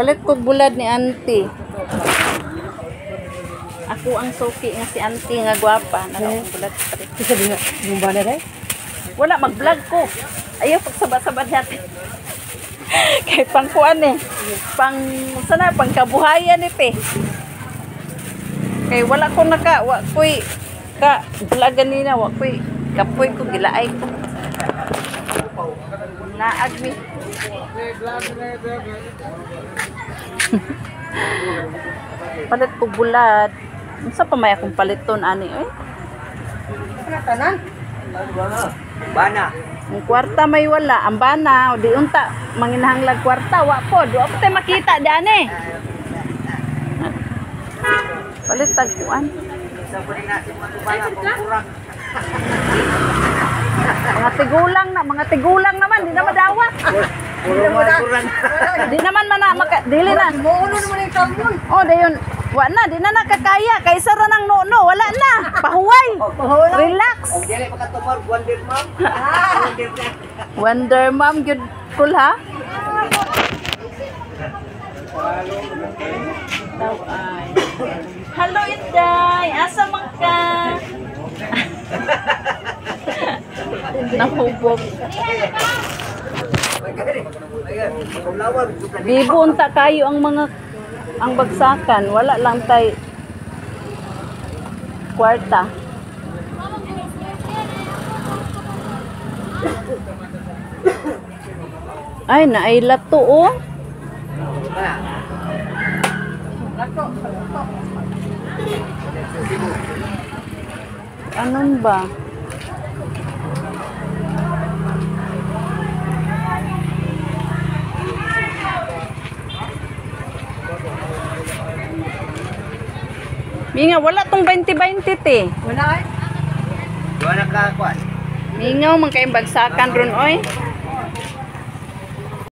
Palit ko bulad ni auntie. Ako ang suki nga si auntie nga gwapa. Bulad pa rin. Isa din yung bala rin? Wala, mag-vlog ko. Ayaw pagsabad-sabad natin. Kay pangkuan eh. Sana, pangkabuhayan eh pe. Kay wala ko wakoy vlog ganina, wakoy kapoy ko, gilaay ko. Naagmi. Palit ko bulad. Unsa pa may akong paliton ani eh? Tanan? Bana. Ang kwarta may wala, ang bana, o di unta manginahanglag kwarta, wa po, do pa tayo makita dyan eh. Palit tagpuan. Mga tigulang naman, di na madawa. Di naman dili na. Muulo naman yung tambol. Oh, dayon, wa na, di na nakakaya, kaysa ra ng no, wala na, pahuway. Relax. Wonder Mom, good cool ha? Hello, Inday. Asa man ka? Nahubog. Bibunta kayo ang bagsakan. Wala lang tay kwarta. Ay, naailat to oh. Anon ba? Minga, wala tong 20-20 te. Wala eh. Mingaw, man kayong bagsakan ron oy.